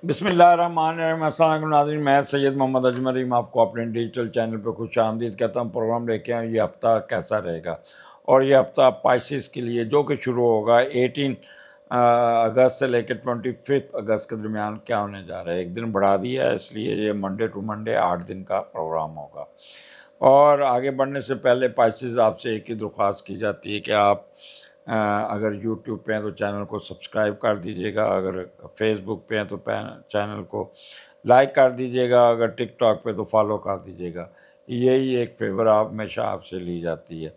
बिस्मिल्लाहिर्रहमानिर्रहीम। अस्सलाम वालेकुम नाज़रीन, मैं सैयद मोहम्मद अजमरीम आपको अपने डिजिटल चैनल पर खुश आमदीद कहता हूँ। प्रोग्राम लेके आए ये हफ़्ता कैसा रहेगा, और ये हफ़्ता पाइसिस के लिए जो कि शुरू होगा 18 अगस्त से लेकर 25 अगस्त के दरमियान क्या होने जा रहा है। एक दिन बढ़ा दिया है, इसलिए ये मंडे टू मंडे 8 दिन का प्रोग्राम होगा। और आगे बढ़ने से पहले पाइसिस आपसे एक ही दरख्वास्त की जाती है कि आप अगर यूट्यूब पे हैं तो चैनल को सब्सक्राइब कर दीजिएगा, अगर फेसबुक पे हैं तो चैनल को लाइक कर दीजिएगा, अगर टिकटॉक पे तो फॉलो कर दीजिएगा। यही एक फेवर आप हमेशा आपसे ली जाती है।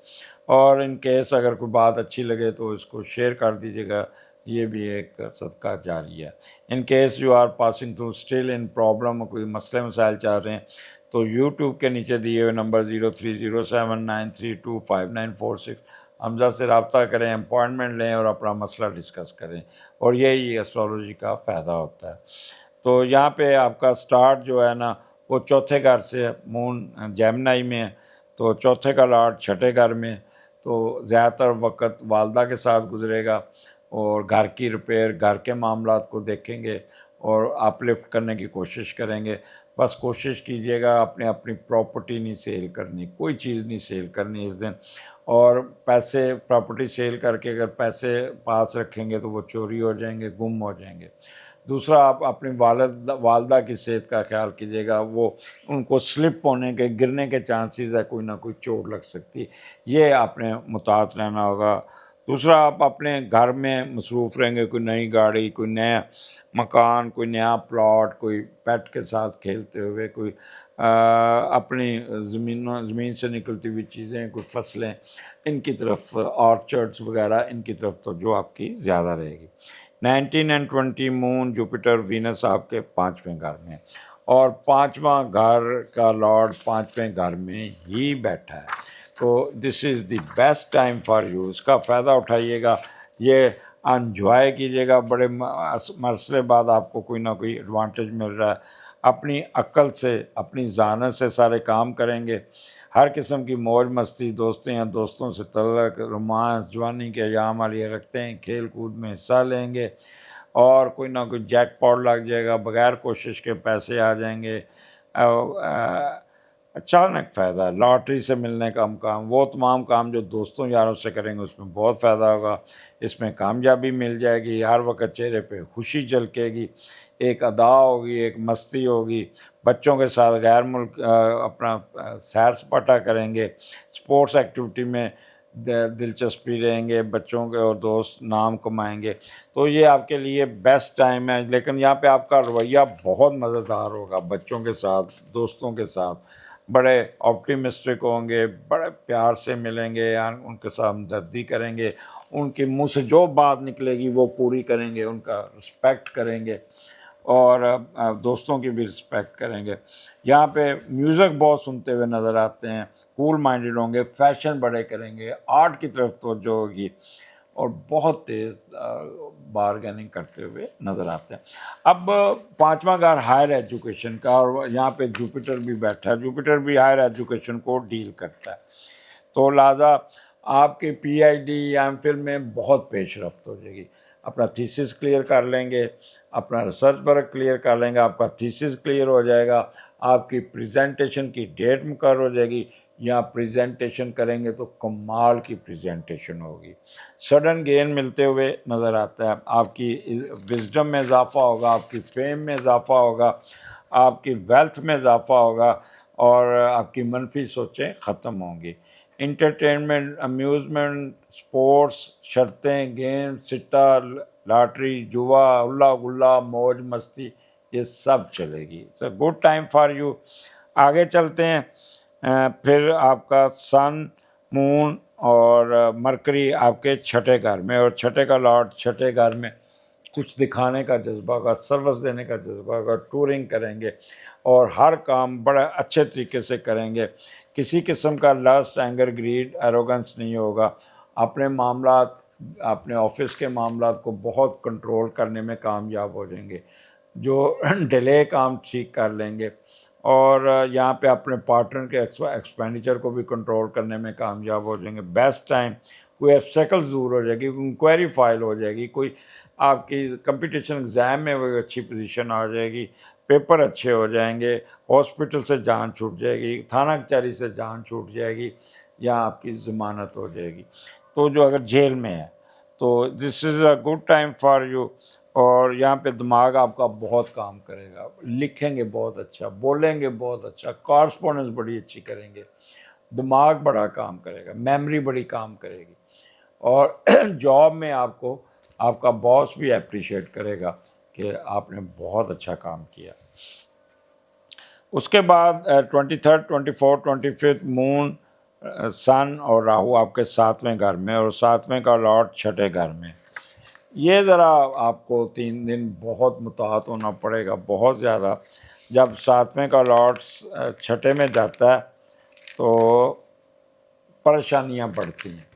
और इन केस अगर कोई बात अच्छी लगे तो इसको शेयर कर दीजिएगा, ये भी एक सदका जारी है। In case you are passing through still in problem, कोई मसले मसाइल चाह रहे हैं तो यूट्यूब के नीचे दिए हुए नंबर 030793254946 हमजा से रब्ता करें, अपॉइंटमेंट लें और अपना मसला डिस्कस करें, और यही एस्ट्रोलॉजी का फ़ायदा होता है। तो यहाँ पे आपका स्टार्ट जो है ना वो चौथे घर से, मून जेमिनी में है तो चौथे का लॉर्ड छठे घर में, तो ज़्यादातर वक्त वालदा के साथ गुजरेगा और घर की रिपेयर, घर के मामलात को देखेंगे और अपलिफ्ट करने की कोशिश करेंगे। बस कोशिश कीजिएगा अपनी प्रॉपर्टी नहीं सेल करनी, कोई चीज़ नहीं सेल करनी इस दिन। और पैसे प्रॉपर्टी सेल करके अगर पैसे पास रखेंगे तो वो चोरी हो जाएंगे, गुम हो जाएंगे। दूसरा, आप अपनी वालदा की सेहत का ख्याल कीजिएगा, वो उनको स्लिप होने के, गिरने के चांसेस है, कोई ना कोई चोट लग सकती है, ये आपने मुतात रहना होगा। दूसरा, आप अपने घर में मसरूफ़ रहेंगे, कोई नई गाड़ी, कोई नया मकान, कोई नया प्लॉट, कोई पेट के साथ खेलते हुए, कोई अपनी ज़मीन से निकलती हुई चीज़ें, कोई फसलें, इनकी तरफ, ऑर्चर्ड्स वगैरह, इनकी तरफ तो जो आपकी ज़्यादा रहेगी। 19 एंड 20 मून जुपिटर वीनस आपके 5वें घर में, और 5वां घर का लॉर्ड 5वें घर में ही बैठा है। तो this is the best time for you, इसका फ़ायदा उठाइएगा, ये एंजॉय कीजिएगा। बड़े मसले बाद आपको कोई ना कोई एडवांटेज मिल रहा है। अपनी अक्ल से, अपनी ज़ानत से सारे काम करेंगे। हर किस्म की मौज मस्ती, दोस्तें या दोस्तों से तल्लक, रोमांस, जवानी के अयाम वाली रखते हैं, खेल कूद में हिस्सा लेंगे और कोई ना कोई जैकपॉट लग जाएगा, बगैर कोशिश के पैसे आ जाएंगे। अचानक फ़ायदा, लॉटरी से मिलने का काम, वो तमाम काम जो दोस्तों यारों से करेंगे उसमें बहुत फ़ायदा होगा। इसमें कामयाबी मिल जाएगी, हर वक्त चेहरे पे खुशी झलकेगी, एक अदा होगी, एक मस्ती होगी। बच्चों के साथ गैर मुल्क अपना सैर सपाटा करेंगे, स्पोर्ट्स एक्टिविटी में दिलचस्पी रहेंगे, बच्चों के और दोस्त नाम कमाएंगे। तो ये आपके लिए बेस्ट टाइम है। लेकिन यहाँ पे आपका रवैया बहुत मज़ेदार होगा, बच्चों के साथ, दोस्तों के साथ बड़े ऑप्टिमिस्टिक होंगे, बड़े प्यार से मिलेंगे, उनके साथ हमदर्दी करेंगे, उनके मुंह से जो बात निकलेगी वो पूरी करेंगे, उनका रिस्पेक्ट करेंगे और दोस्तों की भी रिस्पेक्ट करेंगे। यहाँ पे म्यूज़िक बहुत सुनते हुए नज़र आते हैं, कूल माइंडेड होंगे, फैशन बड़े करेंगे, आर्ट की तरफ तवज्जो होगी और बहुत तेज़ बारगेनिंग करते हुए नज़र आते हैं। अब 5वां घर हायर एजुकेशन का, और यहाँ पे जुपिटर भी बैठा है। जुपिटर भी हायर एजुकेशन को डील करता है, तो लिहाजा आपके पीएचडी या एमफिल में बहुत पेशरफ्त हो जाएगी। अपना थीसिस क्लियर कर लेंगे, अपना रिसर्च वर्क क्लियर कर लेंगे, आपका थीसिस क्लियर हो जाएगा, आपकी प्रेजेंटेशन की डेट मुकर्रर हो जाएगी, या प्रेजेंटेशन करेंगे तो कमाल की प्रेजेंटेशन होगी। सडन गेन मिलते हुए नज़र आता है, आपकी विजडम में इजाफा होगा, आपकी फेम में इजाफा होगा, आपकी वेल्थ में इजाफा होगा और आपकी मनफी सोचें ख़त्म होंगी। इंटरटेनमेंट, अम्यूज़मेंट, स्पोर्ट्स, शर्तें, गेम, सिट्टा, लॉटरी, जुआ, उल्ला गुल्ला, मौज मस्ती, ये सब चलेगी। It's a good time for you. आगे चलते हैं। फिर आपका सन, मून और मरकरी आपके छठे घर में, और छठे का लॉर्ड छठे घर में कुछ दिखाने का जज्बा होगा, सर्विस देने का जज्बा होगा, टूरिंग करेंगे और हर काम बड़ा अच्छे तरीके से करेंगे। किसी किस्म का लस्ट, एंगर, ग्रीड, एरोगेंस नहीं होगा। अपने मामलात, अपने ऑफिस के मामलात को बहुत कंट्रोल करने में कामयाब हो जाएंगे, जो डिले काम ठीक कर लेंगे, और यहाँ पे अपने पार्टनर के एक्सपेंडिचर को भी कंट्रोल करने में कामयाब हो जाएंगे। बेस्ट टाइम کوئی ایبسٹیکل دور ہو جائے گی، کوئی انکوائری فائل ہو جائے گی، کوئی آپ کی کمپٹیشن ایگزام میں وہ اچھی پوزیشن آ جائے گی، پیپر اچھے ہو جائیں گے، ہاسپٹل سے جان چھوٹ جائے گی، تھانہ کچہری سے جان چھوٹ جائے گی، یا آپ کی ضمانت ہو جائے گی، تو جو اگر جیل میں ہے تو this is a good time for you. اور یہاں پہ دماغ آپ کا بہت کام کرے گا، لکھیں گے بہت اچھا، بولیں گے بہت اچھا، کارسپونڈنس بڑی اچھی کریں گے، دماغ بڑا کام کرے گا، میموری بڑی کام کرے گی، اور جاب میں آپ کو آپ کا باس بھی اپریشیٹ کرے گا کہ آپ نے بہت اچھا کام کیا. اس کے بعد 23rd 24th 25th مون، سن اور راہو آپ کے 7ویں گھر میں، اور 7ویں کا لاٹ 6ٹھے گھر میں. یہ ذرا آپ کو 3 دن بہت متحد ہونا پڑے گا، بہت زیادہ. جب 7ویں کا لاٹ 6ٹھے میں جاتا ہے تو پریشانیاں بڑھتی ہیں.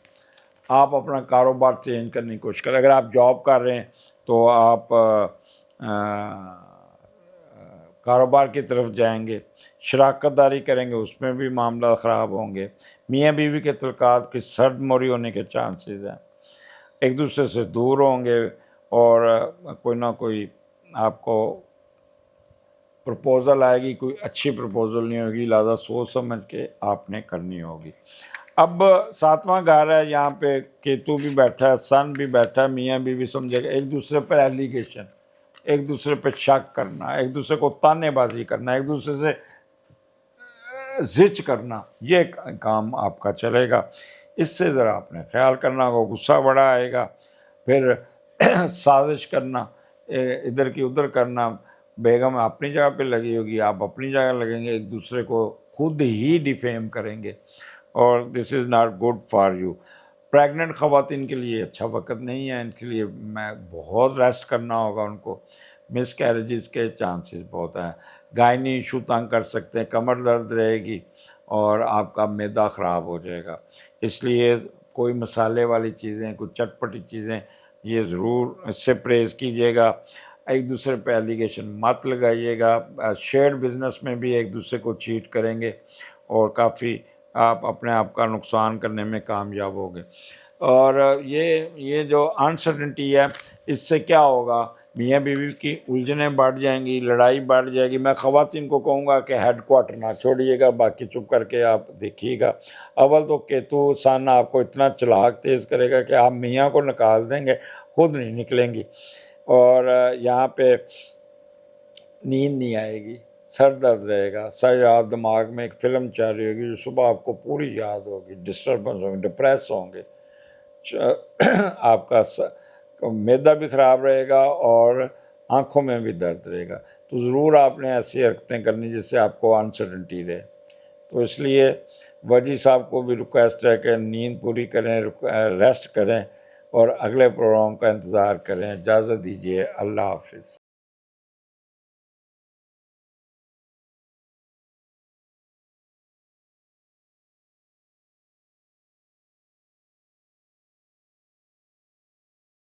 آپ اپنا کاروبار چینج کرنے کی کوشش کریں. اگر آپ جاب کر رہے ہیں تو آپ کاروبار کی طرف جائیں گے، شراکت داری کریں گے، اس میں بھی معاملات خراب ہوں گے. میاں بیوی کے تعلقات کی سرد موری ہونے کے چانسز ہیں، ایک دوسرے سے دور ہوں گے، اور کوئی نہ کوئی آپ کو پرپوزل آئے گی، کوئی اچھی پرپوزل نہیں ہوگی، لہٰذا سوچ سمجھ کے آپ نے کرنی ہوگی. اب 7واں گھر ہے، یہاں پہ کیتو بھی بیٹھا ہے، سن بھی بیٹھا ہے. میاں بیوی سمجھے گا ایک دوسرے پر ایلیگیشن، ایک دوسرے پہ شک کرنا، ایک دوسرے کو تانے بازی کرنا، ایک دوسرے سے زچ کرنا، یہ کام آپ کا چلے گا. اس سے ذرا آپ نے خیال کرنا ہوگا. غصہ بڑا آئے گا، پھر سازش کرنا، ادھر کی ادھر کرنا. بیگم اپنی جگہ پہ لگی ہوگی، آپ اپنی جگہ لگیں گے، ایک دوسرے کو خود ہی ڈیفیم کریں گے، اور this is not good for you. Pregnant خواتین کے لیے اچھا وقت نہیں ہے، ان کے لیے میں بہت ریسٹ کرنا ہوگا ان کو. مس کیریجز کے چانسز بہت ہیں. گائنی ایشو تنگ کر سکتے ہیں، کمر درد رہے گی، اور آپ کا معدہ خراب ہو جائے گا. اس لیے کوئی مسالے والی چیزیں، کوئی چٹپٹی چیزیں، یہ ضرور اس سے پرہیز کیجیے گا. ایک دوسرے پہ ایلیگیشن مت لگائیے گا. شیئر بزنس میں بھی ایک دوسرے کو چیٹ کریں گے، اور کافی آپ اپنے آپ کا نقصان کرنے میں کامیاب ہو گے. اور یہ جو انسرٹنٹی ہے، اس سے کیا ہوگا؟ میاں بیوی کی الجھنیں بڑھ جائیں گی، لڑائی بڑھ جائے گی. میں خواتین کو کہوں گا کہ ہیڈ کوارٹر نہ چھوڑیے گا، باقی چپ کر کے آپ دیکھیے گا. اول تو کیتو سن آپ کو اتنا چلاک تیز کرے گا کہ آپ میاں کو نکال دیں گے، خود نہیں نکلیں گی. اور یہاں پہ نیند نہیں آئے گی، سر درد رہے گا، سر رات دماغ میں ایک فلم چل رہی ہوگی جو صبح آپ کو پوری یاد ہوگی. ڈسٹربنس ہوں گے، ڈپریس ہوں گے، آپ کا معدہ بھی خراب رہے گا، اور آنکھوں میں بھی درد رہے گا. تو ضرور آپ نے ایسی حرکتیں کرنی جس سے آپ کو انسرٹنٹی رہے. تو اس لیے وجی صاحب کو بھی ریکویسٹ ہے کہ نیند پوری کریں، ریسٹ کریں، اور اگلے پروگرام کا انتظار کریں. اجازت دیجیے، اللہ حافظ.